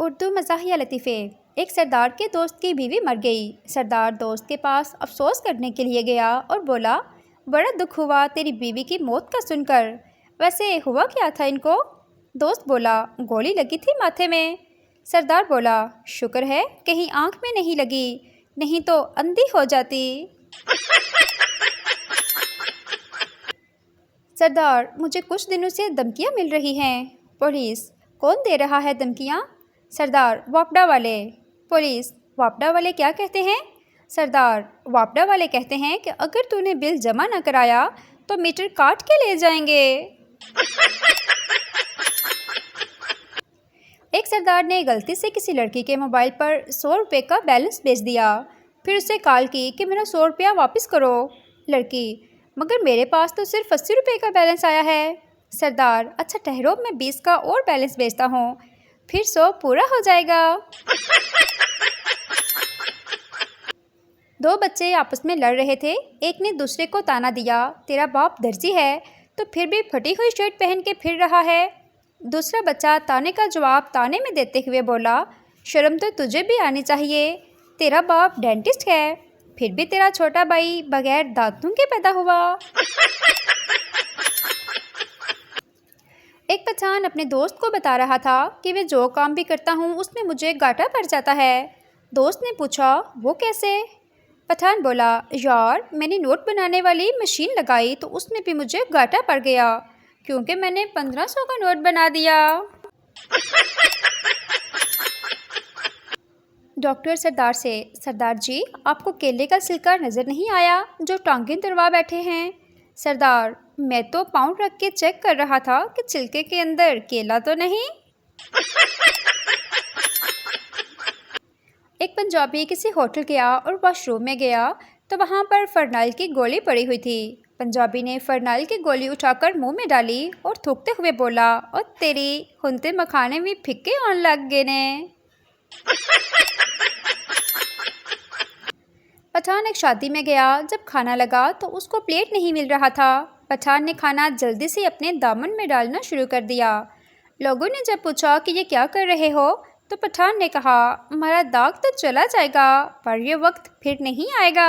उर्दू मज़ाहिया लतीफ़े। एक सरदार के दोस्त की बीवी मर गई। सरदार दोस्त के पास अफसोस करने के लिए गया और बोला, बड़ा दुख हुआ तेरी बीवी की मौत का सुनकर। वैसे हुआ क्या था इनको? दोस्त बोला, गोली लगी थी माथे में। सरदार बोला, शुक्र है कहीं आँख में नहीं लगी, नहीं तो अंधी हो जाती। सरदार, मुझे कुछ दिनों से धमकियाँ मिल रही हैं। पुलिस, कौन दे रहा है धमकियाँ? सरदार, वापडा वाले। पुलिस, वापडा वाले क्या कहते हैं? सरदार, वापडा वाले कहते हैं कि अगर तूने बिल जमा न कराया तो मीटर काट के ले जाएंगे। एक सरदार ने गलती से किसी लड़की के मोबाइल पर 100 रुपये का बैलेंस भेज दिया। फिर उससे कॉल की कि मेरा 100 रुपया वापस करो। लड़की, मगर मेरे पास तो सिर्फ 80 रुपये का बैलेंस आया है। सरदार, अच्छा ठहरो, मैं 20 का और बैलेंस भेजता हूँ, फिर 100 पूरा हो जाएगा। दो बच्चे आपस में लड़ रहे थे। एक ने दूसरे को ताना दिया, तेरा बाप दर्जी है तो फिर भी फटी हुई शर्ट पहन के फिर रहा है। दूसरा बच्चा ताने का जवाब ताने में देते हुए बोला, शर्म तो तुझे भी आनी चाहिए, तेरा बाप डेंटिस्ट है, फिर भी तेरा छोटा भाई बगैर दांतों के पैदा हुआ। एक पठान अपने दोस्त को बता रहा था कि मैं जो काम भी करता हूँ उसमें मुझे घाटा पड़ जाता है। दोस्त ने पूछा, वो कैसे? पठान बोला, यार मैंने नोट बनाने वाली मशीन लगाई तो उसमें भी मुझे घाटा पड़ गया क्योंकि मैंने 1500 का नोट बना दिया। डॉक्टर सरदार से, सरदार जी आपको केले का छिलका नज़र नहीं आया जो टांगें तुड़वा बैठे हैं? सरदार, मैं तो पाउंड रख के चेक कर रहा था कि छिलके के अंदर केला तो नहीं। एक पंजाबी किसी होटल गया और वॉशरूम में गया तो वहाँ पर फरनाइल की गोली पड़ी हुई थी। पंजाबी ने फरनाइल की गोली उठाकर मुंह में डाली और थूकते हुए बोला, और तेरी हुनते मखाने में फिक्के आन लग गए ने। पठान एक शादी में गया। जब खाना लगा तो उसको प्लेट नहीं मिल रहा था। पठान ने खाना जल्दी से अपने दामन में डालना शुरू कर दिया। लोगों ने जब पूछा कि ये क्या कर रहे हो तो पठान ने कहा, हमारा दाग तो चला जाएगा पर यह वक्त फिर नहीं आएगा।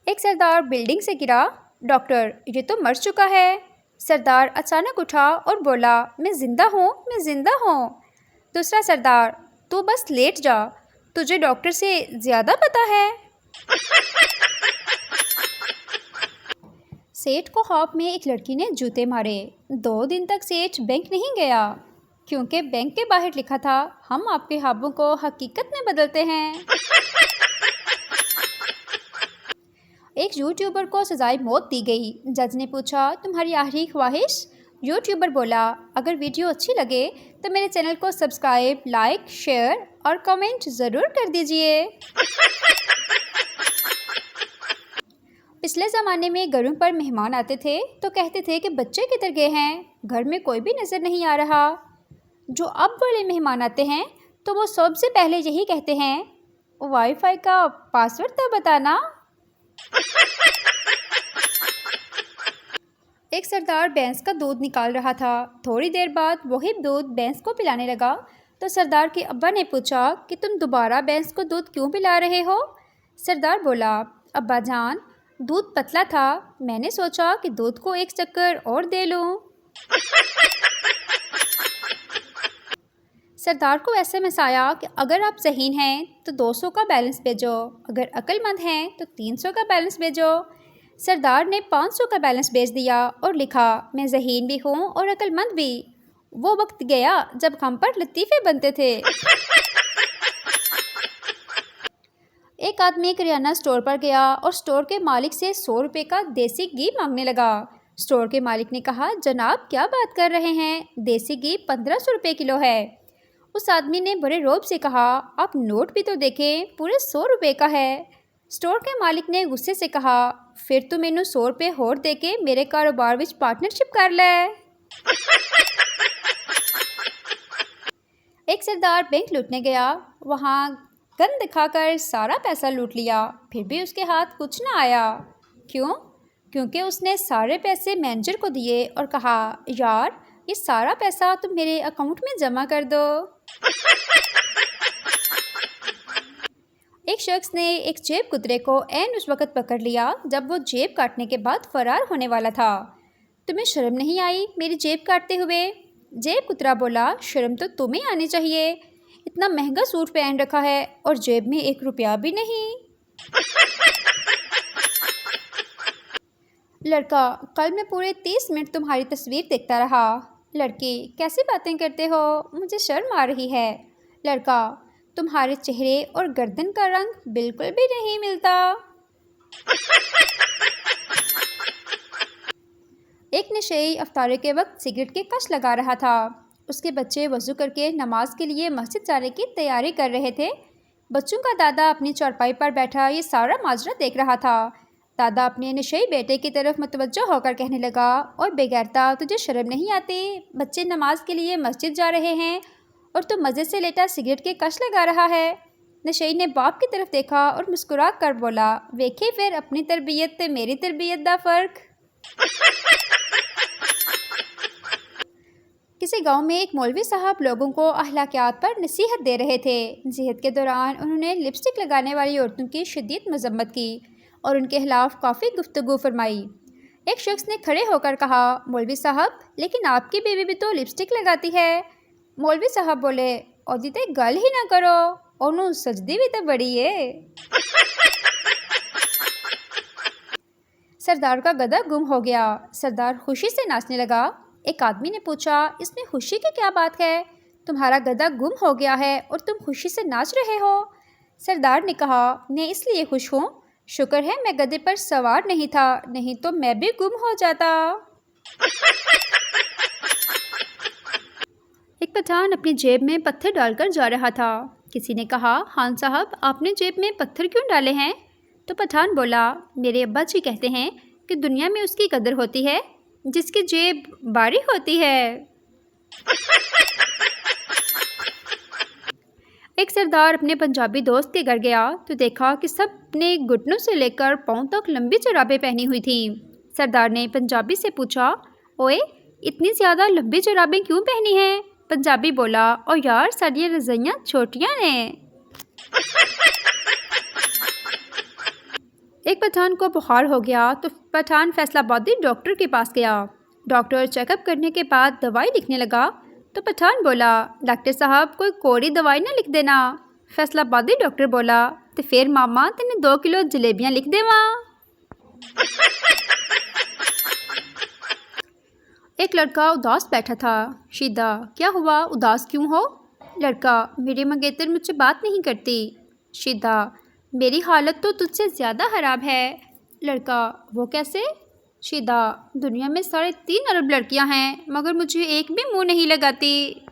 एक सरदार बिल्डिंग से गिरा। डॉक्टर, ये तो मर चुका है। सरदार अचानक उठा और बोला, मैं जिंदा हूँ, मैं जिंदा हूँ। दूसरा सरदार, तू बस लेट जा, तुझे डॉक्टर से ज़्यादा पता है। सेठ को ख्वाब में एक लड़की ने जूते मारे। 2 दिन तक सेठ बैंक नहीं गया क्योंकि बैंक के बाहर लिखा था, हम आपके ख्वाबों को हकीकत में बदलते हैं। एक यूट्यूबर को सजाए मौत दी गई। जज ने पूछा, तुम्हारी आखिरी ख्वाहिश? यूट्यूबर बोला, अगर वीडियो अच्छी लगे तो मेरे चैनल को सब्सक्राइब, लाइक, शेयर और कमेंट ज़रूर कर दीजिए। पिछले ज़माने में घरों पर मेहमान आते थे तो कहते थे कि बच्चे किधर गए हैं, घर में कोई भी नज़र नहीं आ रहा। जो अब वाले मेहमान आते हैं तो वो सबसे पहले यही कहते हैं, वाईफाई का पासवर्ड तो बताना। एक सरदार भैंस का दूध निकाल रहा था। थोड़ी देर बाद वही दूध भैंस को पिलाने लगा तो सरदार के अब्बा ने पूछा कि तुम दोबारा भैंस को दूध क्यों पिला रहे हो? सरदार बोला, अब्बा जान, दूध पतला था, मैंने सोचा कि दूध को एक चक्कर और दे लूं। सरदार को एसएमएस आया कि अगर आप ज़हीन हैं तो 200 का बैलेंस भेजो, अगर अक्लमंद हैं तो 300 का बैलेंस भेजो। सरदार ने 500 का बैलेंस भेज दिया और लिखा, मैं ज़हीन भी हूँ और अक्लमंद भी। वो वक्त गया जब हम पर लतीफ़े बनते थे। एक आदमी किराना स्टोर पर गया और स्टोर के मालिक से 100 रुपये का देसी घी मांगने लगा। स्टोर के मालिक ने कहा, जनाब क्या बात कर रहे हैं, देसी घी 1500 रुपये किलो है। उस आदमी ने बड़े रौब से कहा, आप नोट भी तो देखें, पूरे 100 रुपये का है। स्टोर के मालिक ने गुस्से से कहा, फिर तू मैनू 100 रुपये होर दे के मेरे कारोबार विच पार्टनरशिप कर ले। एक सरदार बैंक लूटने गया। वहाँ गन दिखाकर सारा पैसा लूट लिया, फिर भी उसके हाथ कुछ ना आया। क्यों? क्योंकि उसने सारे पैसे मैनेजर को दिए और कहा, यार ये सारा पैसा तुम मेरे अकाउंट में जमा कर दो। एक शख्स ने एक जेब कुतरे को ऐन उस वक्त पकड़ लिया जब वो जेब काटने के बाद फरार होने वाला था। तुम्हें शर्म नहीं आई मेरी जेब काटते हुए? जेब कुतरा बोला, शर्म तो तुम्हें आनी चाहिए, इतना महंगा सूट पहन रखा है और जेब में 1 रुपया भी नहीं। लड़का, कल मैं पूरे 30 मिनट तुम्हारी तस्वीर देखता रहा। लड़की, कैसी बातें करते हो, मुझे शर्म आ रही है। लड़का, तुम्हारे चेहरे और गर्दन का रंग बिल्कुल भी नहीं मिलता। एक नशेई अफ्तारी के वक्त सिगरेट के कश लगा रहा था। उसके बच्चे वज़ू करके नमाज के लिए मस्जिद जाने की तैयारी कर रहे थे। बच्चों का दादा अपनी चारपाई पर बैठा ये सारा माजरा देख रहा था। दादा अपने नशेई बेटे की तरफ मुतवज्जो होकर कहने लगा, और बेगैरता, तुझे शर्म नहीं आती? बच्चे नमाज के लिए मस्जिद जा रहे हैं और तू मज़े से लेटा सिगरेट के कश लगा रहा है। नशेई ने बाप की तरफ देखा और मुस्कुरा कर बोला, वेखे फिर अपनी तरबियत ते मेरी तरबियत दा फ़र्क। किसी गांव में एक मौलवी साहब लोगों को अखलाकियात पर नसीहत दे रहे थे। नसीहत के दौरान उन्होंने लिपस्टिक लगाने वाली औरतों की शदीद मजम्मत की और उनके खिलाफ काफ़ी गुफ्तगू फरमाई। एक शख्स ने खड़े होकर कहा, मौलवी साहब, लेकिन आपकी बीवी भी तो लिपस्टिक लगाती है। मौलवी साहब बोले, औदीते गल ही ना करो, ओनू सजदी भी तो बड़ी है। सरदार का गधा गुम हो गया। सरदार खुशी से नाचने लगा। एक आदमी ने पूछा, इसमें खुशी की क्या बात है? तुम्हारा गधा गुम हो गया है और तुम खुशी से नाच रहे हो। सरदार ने कहा, मैं इसलिए खुश हूँ, शुक्र है मैं गधे पर सवार नहीं था, नहीं तो मैं भी गुम हो जाता। एक पठान अपनी जेब में पत्थर डालकर जा रहा था। किसी ने कहा, खान साहब, आपने जेब में पत्थर क्यों डाले हैं? तो पठान बोला, मेरे अब्बा जी कहते हैं कि दुनिया में उसकी कदर होती है जिसकी जेब बारी होती है। एक सरदार अपने पंजाबी दोस्त के घर गया तो देखा कि सब ने घुटनों से लेकर पाँव तक लंबी जुराबें पहनी हुई थीं। सरदार ने पंजाबी से पूछा, ओए, इतनी ज़्यादा लंबी जुराबें क्यों पहनी हैं? पंजाबी बोला, ओ यार, साड़ी रज़ाइयाँ छोटियाँ ने। एक पठान को बुखार हो गया तो पठान फैसलाबादी डॉक्टर के पास गया। डॉक्टर चेकअप करने के बाद दवाई लिखने लगा तो पठान बोला, डॉक्टर साहब, कोई कोरी दवाई ना लिख देना। फैसलाबादी डॉक्टर बोला, तो फिर मामा तेने 2 किलो जलेबियाँ लिख देवा। एक लड़का उदास बैठा था। शीदा, क्या हुआ, उदास क्यों हो? लड़का, मेरी मंगेतर मुझसे बात नहीं करती। शीदा, मेरी हालत तो तुझसे ज़्यादा ख़राब है। लड़का, वो कैसे? शीदा, दुनिया में 3.5 अरब लड़कियां हैं मगर मुझे एक भी मुंह नहीं लगाती।